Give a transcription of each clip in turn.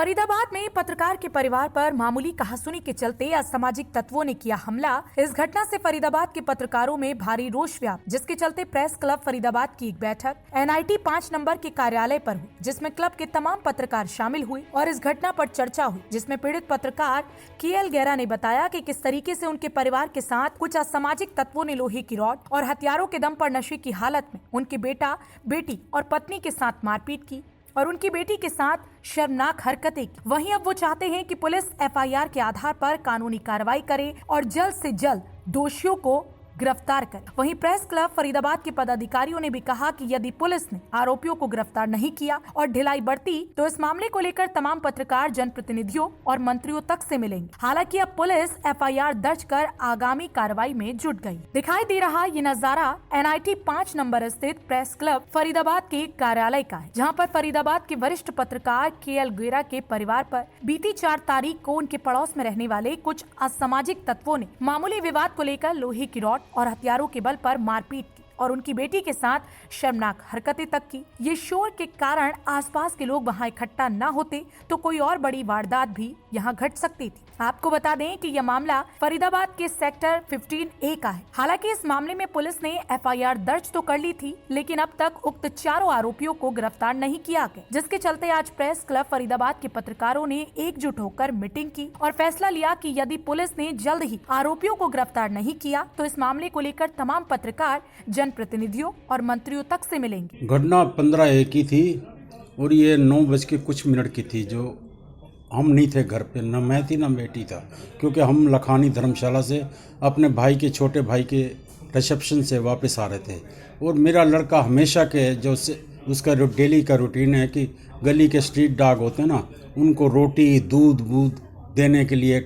फरीदाबाद में पत्रकार के परिवार पर मामूली कहासुनी के चलते असामाजिक तत्वों ने किया हमला। इस घटना से फरीदाबाद के पत्रकारों में भारी रोष व्याप्त, जिसके चलते प्रेस क्लब फरीदाबाद की एक बैठक NIT 5 नंबर के कार्यालय पर हुई, जिसमें क्लब के तमाम पत्रकार शामिल हुए और इस घटना पर चर्चा हुई, जिसमें पीड़ित पत्रकार KL गेरा ने बताया कि किस तरीके से उनके परिवार के साथ कुछ असामाजिक तत्वों ने लोहे की रॉड और हथियारों के दम पर नशे की हालत में उनके बेटा, बेटी और पत्नी के साथ मारपीट की और उनकी बेटी के साथ शर्मनाक हरकतें की। वहीं अब वो चाहते हैं कि पुलिस FIR के आधार पर कानूनी कार्रवाई करे और जल्द से जल्द दोषियों को गिरफ्तार करे। वहीं प्रेस क्लब फरीदाबाद के पदाधिकारियों ने भी कहा कि यदि पुलिस ने आरोपियों को गिरफ्तार नहीं किया और ढिलाई बरती तो इस मामले को लेकर तमाम पत्रकार जनप्रतिनिधियों और मंत्रियों तक से मिलेंगे। हालांकि अब पुलिस FIR दर्ज कर आगामी कार्रवाई में जुट गई। दिखाई दे रहा ये नजारा NIT 5 नंबर स्थित प्रेस क्लब फरीदाबाद के कार्यालय का है, जहाँ पर फरीदाबाद के वरिष्ठ पत्रकार KL गेरा के परिवार पर बीती 4 तारीख को उनके पड़ोस में रहने वाले कुछ असामाजिक तत्वों ने मामूली विवाद को लेकर लोहे की रॉड और हथियारों के बल पर मारपीट की और उनकी बेटी के साथ शर्मनाक हरकतें तक की। ये शोर के कारण आसपास के लोग वहां इकट्ठा न होते तो कोई और बड़ी वारदात भी यहां घट सकती थी। आपको बता दें कि यह मामला फरीदाबाद के सेक्टर 15A का है। हालांकि इस मामले में पुलिस ने FIR दर्ज तो कर ली थी, लेकिन अब तक उक्त चारों आरोपियों को गिरफ्तार नहीं किया गया, जिसके चलते आज प्रेस क्लब फरीदाबाद के पत्रकारों ने एकजुट होकर मीटिंग की और फैसला लिया कि यदि पुलिस ने जल्द ही आरोपियों को गिरफ्तार नहीं किया तो इस मामले को लेकर तमाम पत्रकार जनप्रतिनिधियों और मंत्रियों तक से मिलेंगे। घटना 15A की थी और ये 9:00 की थी। जो हम नहीं थे घर पे, न मैं थी न बेटी था, क्योंकि हम लखानी धर्मशाला से अपने भाई के छोटे भाई के रिसेप्शन से वापस आ रहे थे। और मेरा लड़का हमेशा के जो उसका डेली का रूटीन है कि गली के स्ट्रीट डॉग होते हैं ना, उनको रोटी दूध देने के लिए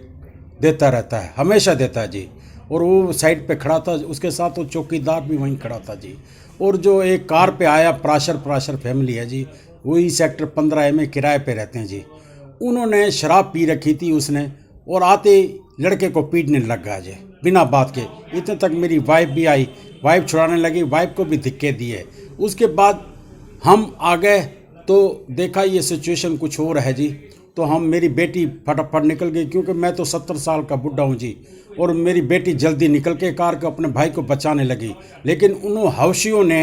देता रहता है, हमेशा देता है जी। और वो साइड पे खड़ा था, उसके साथ वो चौकीदार भी वहीं खड़ा था जी। और जो एक कार पे आया, प्राशर फैमिली है जी, वही सेक्टर 15A में किराए पे रहते हैं जी। उन्होंने शराब पी रखी थी उसने, और आते लड़के को पीटने लग गया जी बिना बात के। इतने तक मेरी वाइफ भी आई, वाइफ छुड़ाने लगी, वाइफ को भी धिक्के दिए। उसके बाद हम आ गए तो देखा ये सिचुएशन कुछ और है जी। तो मेरी बेटी फटाफट निकल गई, क्योंकि मैं तो 70 साल का बुढ़ा हूँ जी। और मेरी बेटी जल्दी निकल के कार को अपने भाई को बचाने लगी, लेकिन उन हवशियों ने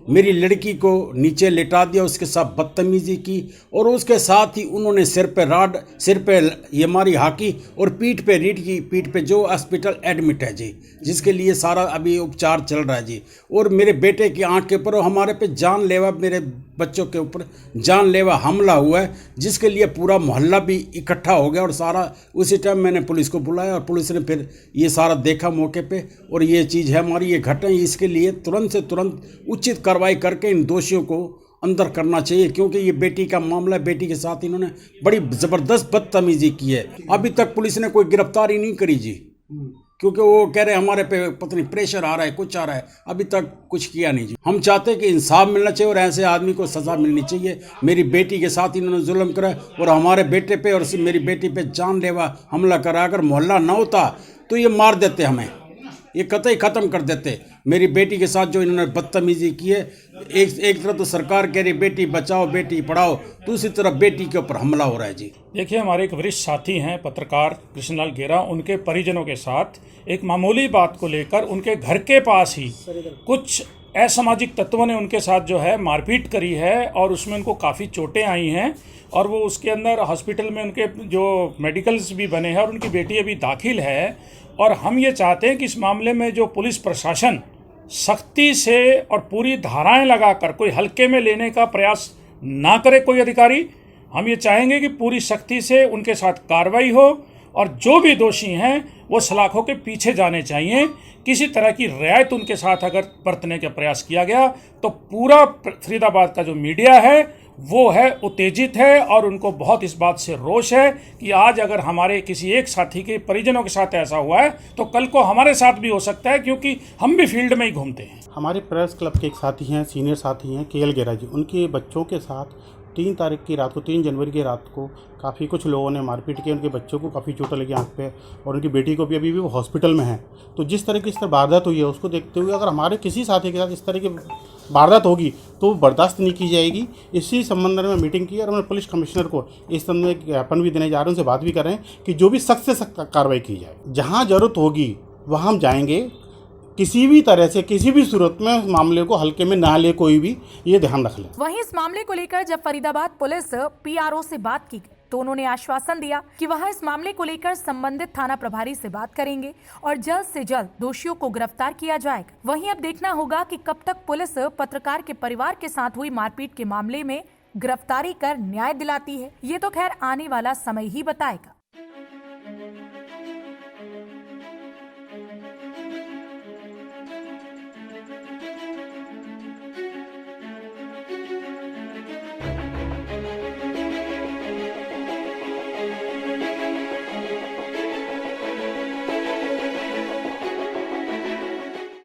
मेरी लड़की को नीचे लेटा दिया, उसके साथ बदतमीजी की और उसके साथ ही उन्होंने सिर पे ये मारी हाकी और पीठ पे रीढ़ की पीठ पे, जो हॉस्पिटल एडमिट है जी, जिसके लिए सारा अभी उपचार चल रहा है जी। और मेरे बेटे की आंख के ऊपर हमारे पे जानलेवा, मेरे बच्चों के ऊपर जानलेवा हमला हुआ है, जिसके लिए पूरा मोहल्ला भी इकट्ठा हो गया। और सारा उसी टाइम मैंने पुलिस को बुलाया और पुलिस ने फिर ये सारा देखा मौके पे, और ये चीज़ है हमारी, ये घटना, इसके लिए तुरंत से तुरंत उचित कार्रवाई करके इन दोषियों को अंदर करना चाहिए, क्योंकि ये बेटी का मामला है। बेटी के साथ इन्होंने बड़ी ज़बरदस्त बदतमीजी की है। अभी तक पुलिस ने कोई गिरफ्तारी नहीं करी जी, क्योंकि वो कह रहे हैं हमारे पे पता नहीं प्रेशर आ रहा है, कुछ आ रहा है, अभी तक कुछ किया नहीं जी। हम चाहते हैं कि इंसाफ मिलना चाहिए और ऐसे आदमी को सज़ा मिलनी चाहिए। मेरी बेटी के साथ इन्होंने जुल्म करा और हमारे बेटे पे और मेरी बेटी पे जानलेवा हमला करा। अगर मोहल्ला ना होता तो ये मार देते हमें, ये कतई ख़त्म कर देते। मेरी बेटी के साथ जो इन्होंने बदतमीजी की है, एक तरफ तो सरकार कह रही बेटी बचाओ बेटी पढ़ाओ, दूसरी तरफ बेटी के ऊपर हमला हो रहा है जी। देखिए, हमारे एक वरिष्ठ साथी हैं पत्रकार कृष्णलाल गेरा, उनके परिजनों के साथ एक मामूली बात को लेकर उनके घर के पास ही कुछ असामाजिक तत्वों ने उनके साथ जो है मारपीट करी है और उसमें उनको काफ़ी चोटें आई हैं और वो उसके अंदर हॉस्पिटल में उनके जो मेडिकल्स भी बने हैं और उनकी बेटी अभी दाखिल है। और हम ये चाहते हैं कि इस मामले में जो पुलिस प्रशासन सख्ती से और पूरी धाराएं लगाकर कोई हल्के में लेने का प्रयास ना करे कोई अधिकारी। हम ये चाहेंगे कि पूरी सख्ती से उनके साथ कार्रवाई हो और जो भी दोषी हैं वो सलाखों के पीछे जाने चाहिए। किसी तरह की रियायत उनके साथ अगर बरतने का प्रयास किया गया तो पूरा फरीदाबाद का जो मीडिया है वो है उत्तेजित है और उनको बहुत इस बात से रोष है कि आज अगर हमारे किसी एक साथी के परिजनों के साथ ऐसा हुआ है तो कल को हमारे साथ भी हो सकता है, क्योंकि हम भी फील्ड में ही घूमते हैं। हमारे प्रेस क्लब के एक साथी हैं, सीनियर साथी हैं KL गेरा जी, उनके बच्चों के साथ 3 तारीख की रात को, 3 जनवरी की रात को काफ़ी कुछ लोगों ने मारपीट की। उनके बच्चों को काफ़ी चोटें लगी आँख पे, और उनकी बेटी को भी अभी भी वो हॉस्पिटल में है। तो जिस तरह की इस तरह वारदात हुई है, उसको देखते हुए अगर हमारे किसी साथी के साथ इस तरह की वारदात होगी तो बर्दाश्त नहीं की जाएगी। इसी संबंध में मीटिंग की और मैं पुलिस कमिश्नर को इस संबंध में ज्ञापन भी देने जा रहे हैं, उनसे बात भी कर रहे हैं कि जो भी सख्त से सख्त कार्रवाई की जाए। जहाँ ज़रूरत होगी वहाँ हम जाएंगे। किसी भी तरह से, किसी भी सूरत में मामले को हल्के में ना ले कोई भी, ये ध्यान रख ले। वहीं इस मामले को लेकर जब फरीदाबाद पुलिस पीआरओ से बात की तो उन्होंने आश्वासन दिया कि वह इस मामले को लेकर संबंधित थाना प्रभारी से बात करेंगे और जल्द से जल्द दोषियों को गिरफ्तार किया जाएगा। वहीं अब देखना होगा कि कब तक पुलिस पत्रकार के परिवार के साथ हुई मारपीट के मामले में गिरफ्तारी कर न्याय दिलाती है। ये तो खैर आने वाला समय ही बताएगा।